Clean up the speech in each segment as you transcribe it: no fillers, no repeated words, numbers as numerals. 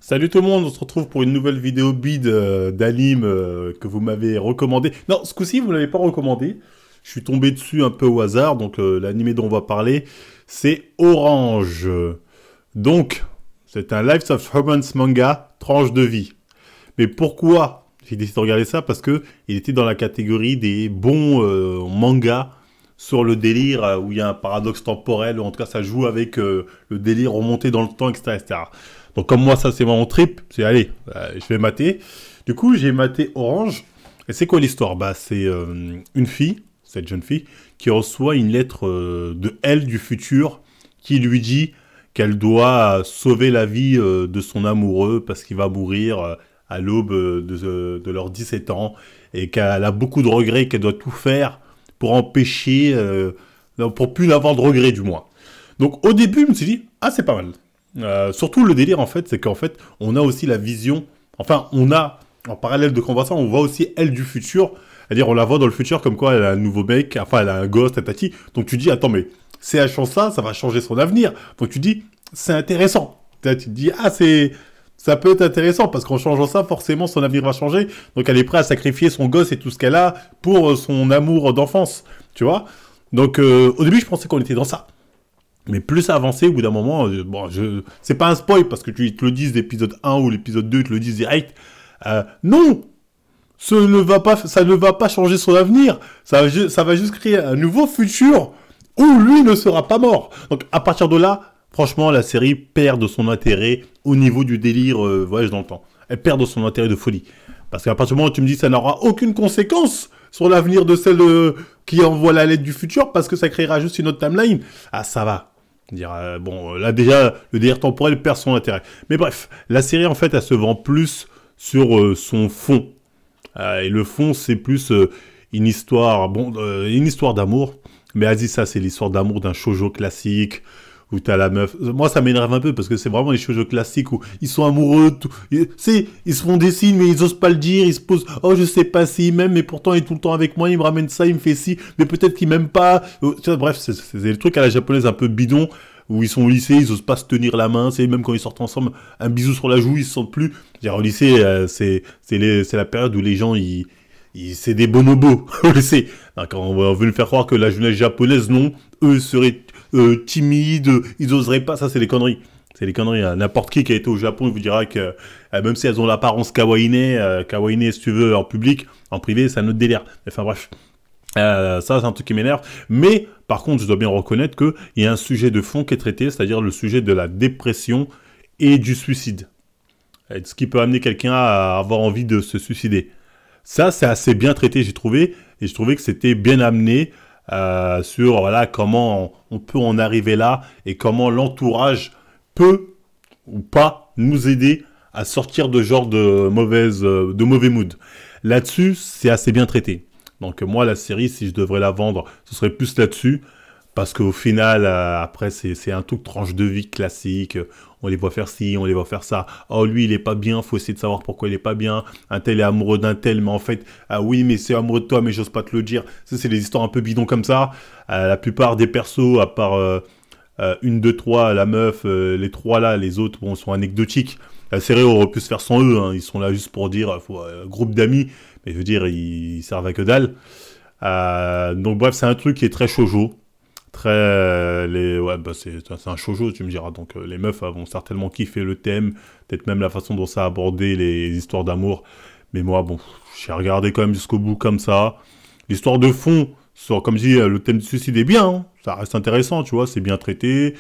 Salut tout le monde, on se retrouve pour une nouvelle vidéo bide d'anime que vous m'avez recommandé. Non, ce coup-ci, vous ne l'avez pas recommandé. Je suis tombé dessus un peu au hasard, donc l'anime dont on va parler, c'est Orange. Donc, c'est un Lives of Romance manga, tranche de vie. Mais pourquoi j'ai décidé de regarder ça? Parce que il était dans la catégorie des bons mangas sur le délire où il y a un paradoxe temporel, ou en tout cas ça joue avec le délire remonté dans le temps, etc., etc. Donc comme moi ça c'est mon trip, c'est allez, je vais mater. Du coup j'ai maté Orange. Et c'est quoi l'histoire? Bah c'est une fille, cette jeune fille, qui reçoit une lettre de elle du futur qui lui dit qu'elle doit sauver la vie de son amoureux parce qu'il va mourir à l'aube de leurs 17 ans et qu'elle a beaucoup de regrets, qu'elle doit tout faire pour empêcher, pour plus n'avoir de regrets du moins. Donc au début je me suis dit, ah c'est pas mal. Surtout le délire en fait, c'est qu'en fait on a aussi la vision, enfin on a en parallèle de conversation, on voit aussi elle du futur, c'est-à-dire on la voit dans le futur comme quoi elle a un nouveau mec, enfin elle a un gosse, tatati, donc tu dis attends mais si elle change ça, ça va changer son avenir, donc tu dis c'est intéressant, tu te dis ah ça peut être intéressant parce qu'en changeant ça, forcément son avenir va changer, donc elle est prête à sacrifier son gosse et tout ce qu'elle a pour son amour d'enfance, tu vois. Donc au début je pensais qu'on était dans ça. Mais plus avancé, au bout d'un moment, bon, c'est pas un spoil parce que tu te le disent l'épisode 1 ou l'épisode 2, ils te le disent direct. Non, ça ne va pas changer son avenir. Ça va juste créer un nouveau futur où lui ne sera pas mort. Donc à partir de là, franchement, la série perd de son intérêt au niveau du délire voyage dans le temps. Elle perd de son intérêt de folie. Parce qu'à partir du moment où tu me dis que ça n'aura aucune conséquence sur l'avenir de celle qui envoie la lettre du futur parce que ça créera juste une autre timeline, ah ça va. Dire, bon, là déjà, le délire temporel perd son intérêt. Mais bref, la série en fait, elle se vend plus sur son fond. Et le fond, c'est plus une histoire, bon, une histoire d'amour. Mais vas-y, ça, c'est l'histoire d'amour d'un shoujo classique où t'as la meuf. Moi, ça m'énerve un peu parce que c'est vraiment les shoujo classiques où ils sont amoureux. Ils se font des signes, mais ils osent pas le dire. Ils se posent, oh, je sais pas s'il m'aime, mais pourtant il est tout le temps avec moi. Il me ramène ça, il me fait ci, mais peut-être qu'il m'aime pas. Tu vois, bref, c'est des trucs à la japonaise un peu bidon où ils sont au lycée, ils osent pas se tenir la main. C'est même quand ils sortent ensemble, un bisou sur la joue, ils se sentent plus. Au lycée, c'est la période où les gens c'est des bonobos au lycée. Quand on veut nous faire croire que la jeunesse japonaise, non, eux seraient timides, ils oseraient pas, ça c'est des conneries. C'est des conneries. Hein. N'importe qui a été au Japon, il vous dira que même si elles ont l'apparence kawaii, si tu veux, en public, en privé, c'est un autre délire. Enfin bref. Ça, c'est un truc qui m'énerve. Mais, par contre, je dois bien reconnaître qu'il y a un sujet de fond qui est traité, c'est-à-dire le sujet de la dépression et du suicide. Ce qui peut amener quelqu'un à avoir envie de se suicider. Ça, c'est assez bien traité, j'ai trouvé. Et je trouvais que c'était bien amené sur voilà, comment on peut en arriver là et comment l'entourage peut ou pas nous aider à sortir de genre de mauvais mood. Là-dessus, c'est assez bien traité. Donc moi, la série, si je devrais la vendre, ce serait plus là-dessus. Parce qu'au final, après, c'est un truc tranche de vie classique. On les voit faire ci, on les voit faire ça. Oh, lui, il est pas bien, faut essayer de savoir pourquoi il est pas bien. Un tel est amoureux d'un tel, mais en fait, ah oui, mais c'est amoureux de toi, mais j'ose pas te le dire. Ça, c'est des histoires un peu bidons comme ça. La plupart des persos, à part une, deux, trois, la meuf, les trois là, les autres, bon, sont anecdotiques. La série aurait pu se faire sans eux. Hein. Ils sont là juste pour dire, groupe d'amis. Mais je veux dire, ils servent à que dalle. Donc bref, c'est un truc qui est très shoujo. Très ouais, bah c'est un shoujo, tu me diras. Donc les meufs vont certainement kiffer le thème, peut-être même la façon dont ça a abordé les histoires d'amour. Mais moi, bon, j'ai regardé quand même jusqu'au bout comme ça. L'histoire de fond, comme je dis, le thème du suicide est bien. Hein. Ça reste intéressant, tu vois, c'est bien traité,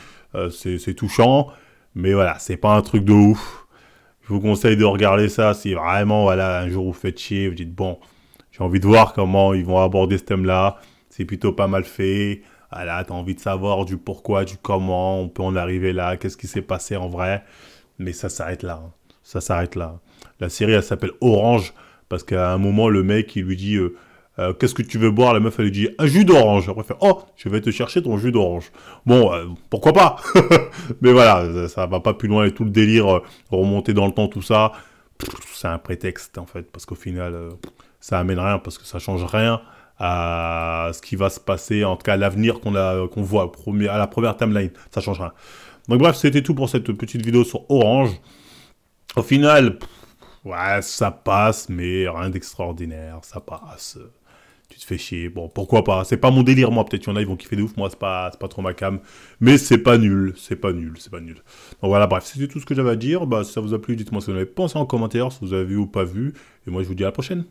c'est touchant. Mais voilà, c'est pas un truc de ouf. Je vous conseille de regarder ça si vraiment, voilà, un jour vous faites chier, vous dites, bon, j'ai envie de voir comment ils vont aborder ce thème-là. C'est plutôt pas mal fait. Voilà, t'as envie de savoir du pourquoi, du comment, on peut en arriver là, qu'est-ce qui s'est passé en vrai. Mais ça s'arrête là. Hein. Ça s'arrête là. La série, elle s'appelle Orange, parce qu'à un moment, le mec, il lui dit qu'est-ce que tu veux boire? La meuf, elle lui dit un jus d'orange. Après, elle fait oh, je vais te chercher ton jus d'orange. Bon, pourquoi pas. Mais voilà, ça va pas plus loin et tout le délire, remonter dans le temps, tout ça. C'est un prétexte, en fait, parce qu'au final, ça amène rien, parce que ça change rien à ce qui va se passer, en tout cas à l'avenir qu'on voit à la première timeline. Ça change rien. Donc bref, c'était tout pour cette petite vidéo sur Orange. Au final, ouais, ça passe, mais rien d'extraordinaire, ça passe. Tu te fais chier, bon, pourquoi pas. C'est pas mon délire, moi, peut-être qu'il y en a, ils vont kiffer de ouf, moi, c'est pas trop ma cam. Mais c'est pas nul, c'est pas nul, c'est pas nul. Donc voilà, bref, c'était tout ce que j'avais à dire. Bah, si ça vous a plu, dites-moi ce que vous en avez pensé en commentaire, si vous avez vu ou pas vu. Et moi, je vous dis à la prochaine.